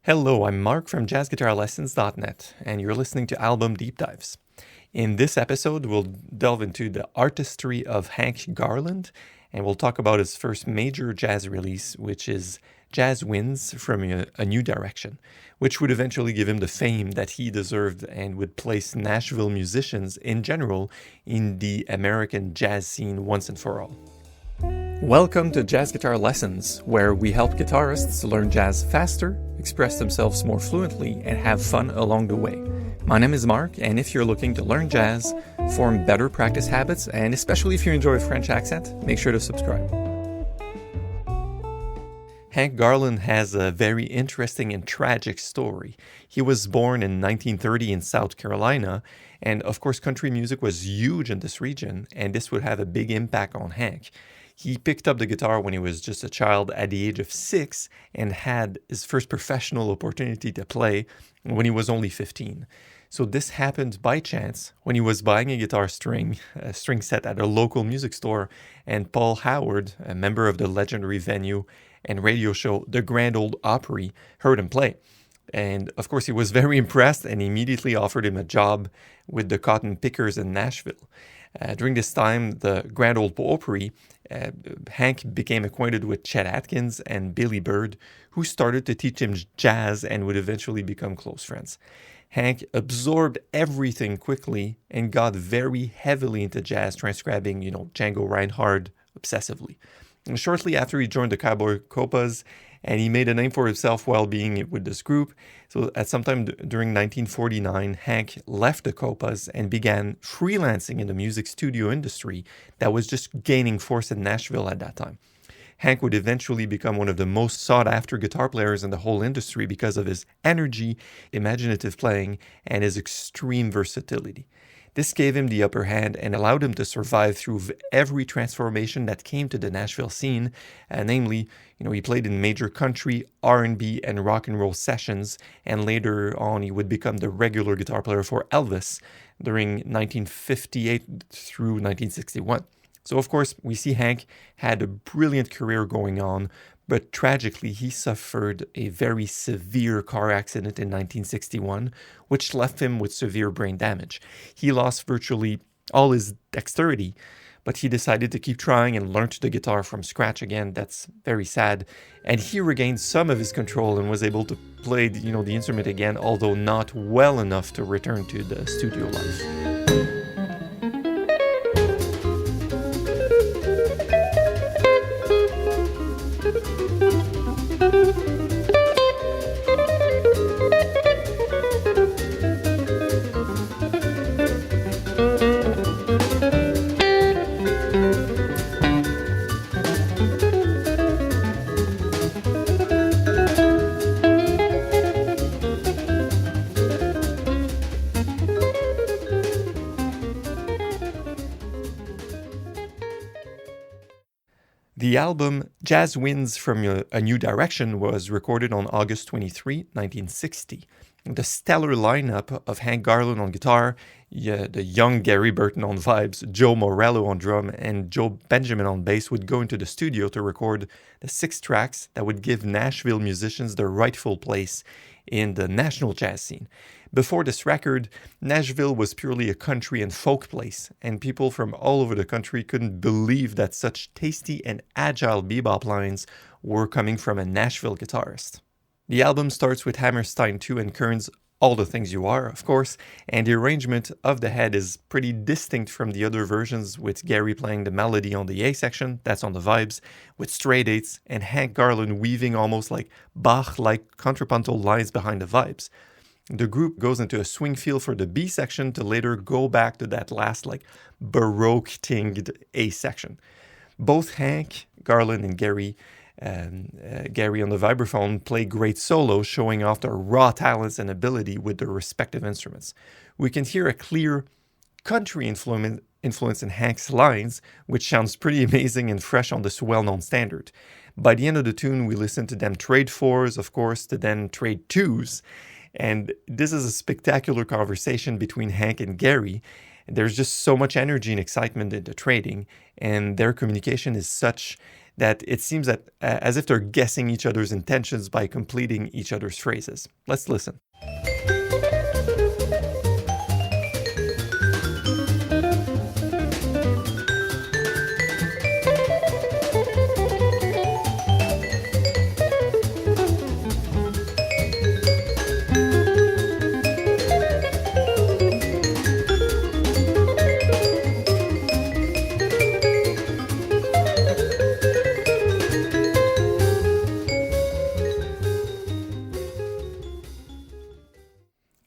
Hello, I'm Mark from jazzguitarlessons.net, and you're listening to Album Deep Dives. In this episode, we'll delve into the artistry of Hank Garland, and we'll talk about his first major jazz release, which is Jazz Winds from a New Direction, which would eventually give him the fame that he deserved and would place Nashville musicians in general in the American jazz scene once and for all. Welcome to Jazz Guitar Lessons, where we help guitarists learn jazz faster, express themselves more fluently, and have fun along the way. My name is Mark, and if you're looking to learn jazz, form better practice habits, and especially if you enjoy a French accent, make sure to subscribe. Hank Garland has a very interesting and tragic story. He was born in 1930 in South Carolina, and of course country music was huge in this region, and this would have a big impact on Hank. He picked up the guitar when he was just a child at the age of 6 and had his first professional opportunity to play when he was only 15. So this happened by chance when he was buying a string set at a local music store, and Paul Howard, a member of the legendary venue and radio show The Grand Ole Opry, heard him play. And of course he was very impressed and immediately offered him a job with the cotton pickers in Nashville. During this time, the Grand Ole Opry, Hank became acquainted with Chet Atkins and Billy Bird, who started to teach him jazz and would eventually become close friends. Hank absorbed everything quickly and got very heavily into jazz, transcribing, Django Reinhardt obsessively. And shortly after, he joined the Cowboy Copas, and he made a name for himself while being with this group. So at some time during 1949, Hank left the Copas and began freelancing in the music studio industry that was just gaining force in Nashville at that time. Hank would eventually become one of the most sought-after guitar players in the whole industry because of his energy, imaginative playing, and his extreme versatility. This gave him the upper hand and allowed him to survive through every transformation that came to the Nashville scene. Namely, he played in major country, R&B, and rock and roll sessions, and later on he would become the regular guitar player for Elvis during 1958 through 1961. So of course, we see Hank had a brilliant career going on, but tragically, he suffered a very severe car accident in 1961, which left him with severe brain damage. He lost virtually all his dexterity, but he decided to keep trying and learn the guitar from scratch again. That's very sad. And he regained some of his control and was able to play, the instrument again, although not well enough to return to the studio life. The album Jazz Winds from a New Direction was recorded on August 23, 1960. The stellar lineup of Hank Garland on guitar, the young Gary Burton on vibes, Joe Morello on drum, and Joe Benjamin on bass would go into the studio to record the 6 tracks that would give Nashville musicians their rightful place in the national jazz scene. Before this record, Nashville was purely a country and folk place, and people from all over the country couldn't believe that such tasty and agile bebop lines were coming from a Nashville guitarist. The album starts with Hammerstein II and Kern's All the Things You Are, of course, and the arrangement of the head is pretty distinct from the other versions, with Gary playing the melody on the A section, that's on the vibes, with straight eights, and Hank Garland weaving almost like Bach-like contrapuntal lines behind the vibes. The group goes into a swing feel for the B section to later go back to that last Baroque-tinged A section. Both Hank Garland and Gary on the vibraphone play great solos, showing off their raw talents and ability with their respective instruments. We can hear a clear country influence in Hank's lines, which sounds pretty amazing and fresh on this well-known standard. By the end of the tune, we listen to them trade 4s, of course, to then trade 2s. And this is a spectacular conversation between Hank and Gary, There's just so much energy and excitement into trading, and their communication is such that it seems that as if they're guessing each other's intentions by completing each other's phrases. Let's listen.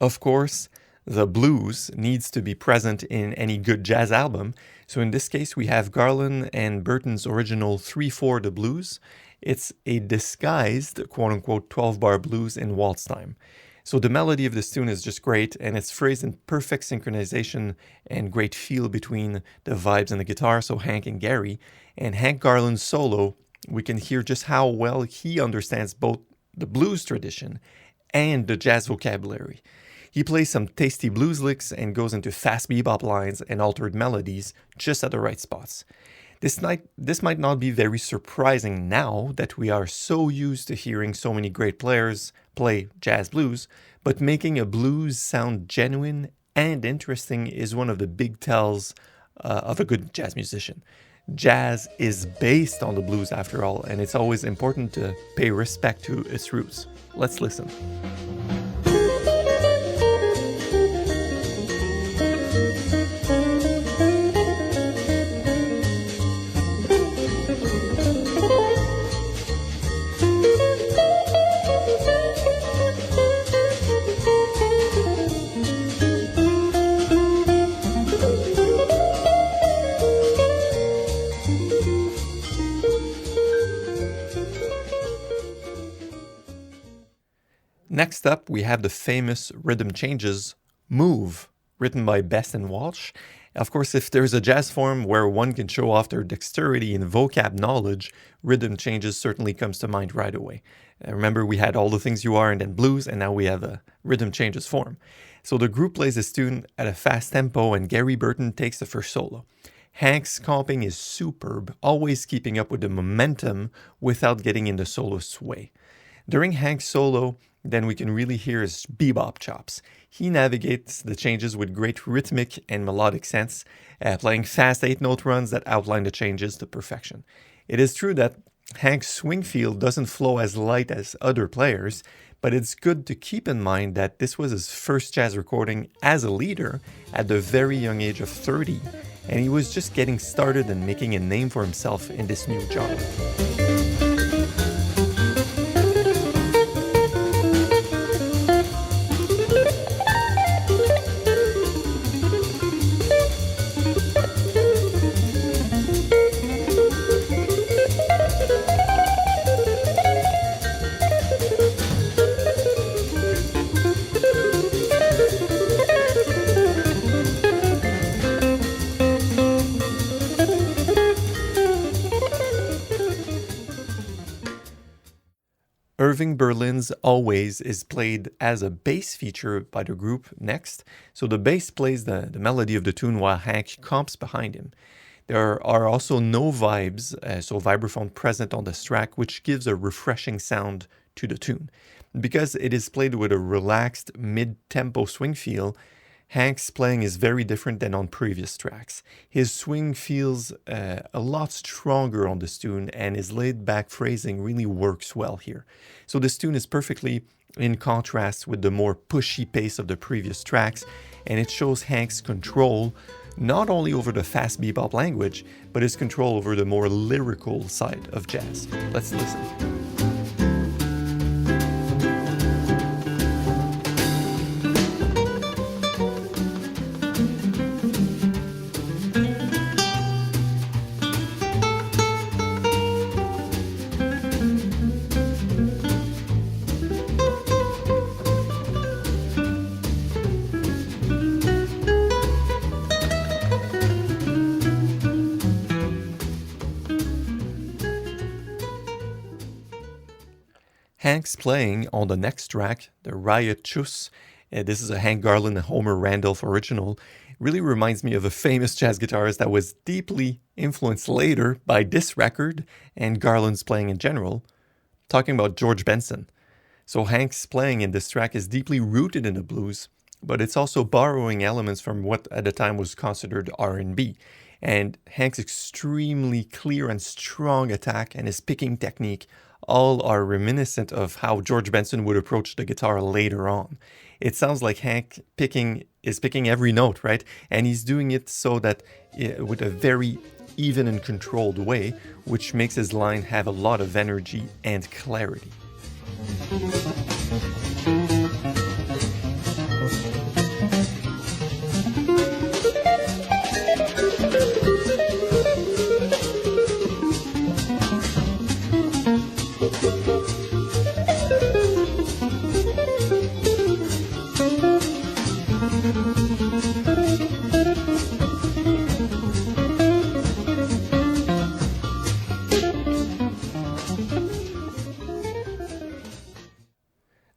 Of course, the blues needs to be present in any good jazz album. So in this case, we have Garland and Burton's original 3/4 the blues. It's a disguised, quote-unquote, 12-bar blues in waltz time. So the melody of this tune is just great, and it's phrased in perfect synchronization and great feel between the vibes and the guitar, so Hank and Gary. And Hank Garland's solo, we can hear just how well he understands both the blues tradition and the jazz vocabulary. He plays some tasty blues licks and goes into fast bebop lines and altered melodies just at the right spots. This might not be very surprising now that we are so used to hearing so many great players play jazz blues, but making a blues sound genuine and interesting is one of the big tells of a good jazz musician. Jazz is based on the blues after all, and it's always important to pay respect to its roots. Let's listen. Next up, we have the famous rhythm changes, Move, written by Best and Walsh. Of course, if there's a jazz form where one can show off their dexterity and vocab knowledge, rhythm changes certainly comes to mind right away. Remember, we had All the Things You Are and then blues, and now we have a rhythm changes form. So the group plays this tune at a fast tempo, and Gary Burton takes the first solo. Hank's comping is superb, always keeping up with the momentum without getting in the solo sway. During Hank's solo, then we can really hear his bebop chops. He navigates the changes with great rhythmic and melodic sense, playing fast 8-note runs that outline the changes to perfection. It is true that Hank's swing feel doesn't flow as light as other players, but it's good to keep in mind that this was his first jazz recording as a leader at the very young age of 30, and he was just getting started and making a name for himself in this new genre. Irving Berlin's Always is played as a bass feature by the group next, so the bass plays the melody of the tune while Hank comps behind him. There are also no vibes, so vibraphone present on this track, which gives a refreshing sound to the tune. Because it is played with a relaxed mid-tempo swing feel, Hank's playing is very different than on previous tracks. His swing feels a lot stronger on this tune, and his laid-back phrasing really works well here. So this tune is perfectly in contrast with the more pushy pace of the previous tracks, and it shows Hank's control not only over the fast bebop language, but his control over the more lyrical side of jazz. Let's listen. Hank's playing on the next track, the Riot Chus. This is a Hank Garland and Homer Randolph original. really reminds me of a famous jazz guitarist that was deeply influenced later by this record and Garland's playing in general, talking about George Benson. So Hank's playing in this track is deeply rooted in the blues, but it's also borrowing elements from what at the time was considered R&B. And Hank's extremely clear and strong attack and his picking technique all are reminiscent of how George Benson would approach the guitar later on. It sounds like Hank is picking every note, right? And he's doing it so that with a very even and controlled way, which makes his line have a lot of energy and clarity.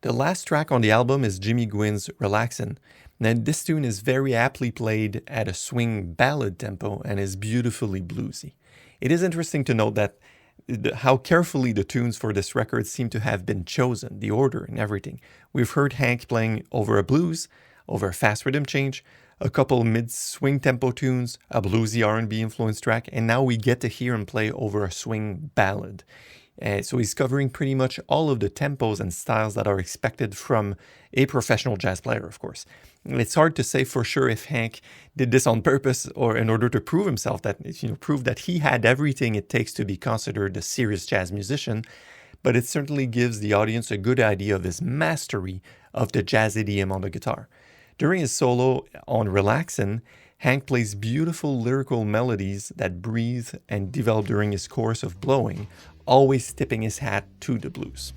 The last track on the album is Jimmy Gwynn's Relaxin'. Now, this tune is very aptly played at a swing ballad tempo and is beautifully bluesy. It is interesting to note that how carefully the tunes for this record seem to have been chosen, the order and everything. We've heard Hank playing over a blues, over a fast rhythm change, a couple mid-swing tempo tunes, a bluesy R&B influenced track, and now we get to hear him play over a swing ballad. So he's covering pretty much all of the tempos and styles that are expected from a professional jazz player, of course. It's hard to say for sure if Hank did this on purpose or in order to prove himself, prove that he had everything it takes to be considered a serious jazz musician, but it certainly gives the audience a good idea of his mastery of the jazz idiom on the guitar. During his solo on Relaxin', Hank plays beautiful lyrical melodies that breathe and develop during his course of blowing, always tipping his hat to the blues.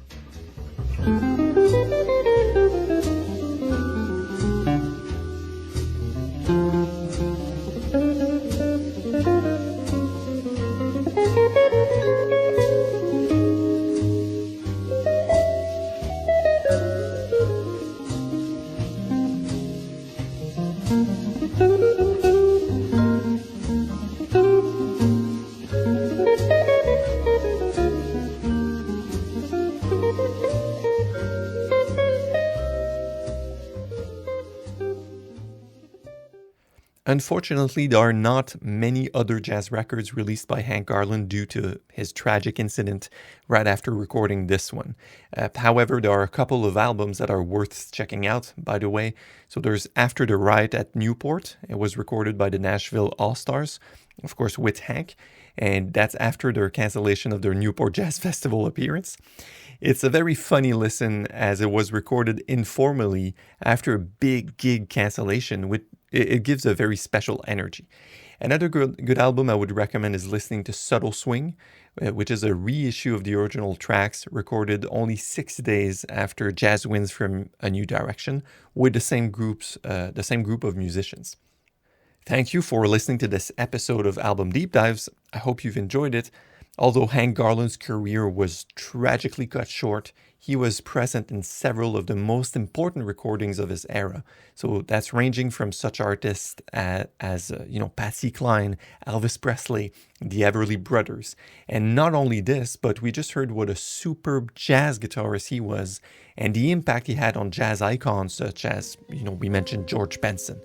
Unfortunately, there are not many other jazz records released by Hank Garland due to his tragic incident right after recording this one. However, there are a couple of albums that are worth checking out, by the way. So there's After the Riot at Newport. It was recorded by the Nashville All-Stars, of course with Hank, and that's after their cancellation of their Newport Jazz Festival appearance. It's a very funny listen as it was recorded informally after a big gig cancellation. It gives a very special energy. Another good album I would recommend is listening to Subtle Swing, which is a reissue of the original tracks recorded only 6 days after Jazz Winds from A New Direction with the same group of musicians. Thank you for listening to this episode of Album Deep Dives. I hope you've enjoyed it. Although Hank Garland's career was tragically cut short, he was present in several of the most important recordings of his era. So that's ranging from such artists as Patsy Cline, Elvis Presley, the Everly Brothers. And not only this, but we just heard what a superb jazz guitarist he was and the impact he had on jazz icons such as, we mentioned George Benson.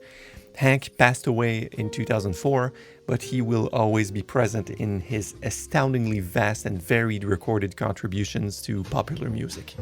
Hank passed away in 2004, but he will always be present in his astoundingly vast and varied recorded contributions to popular music.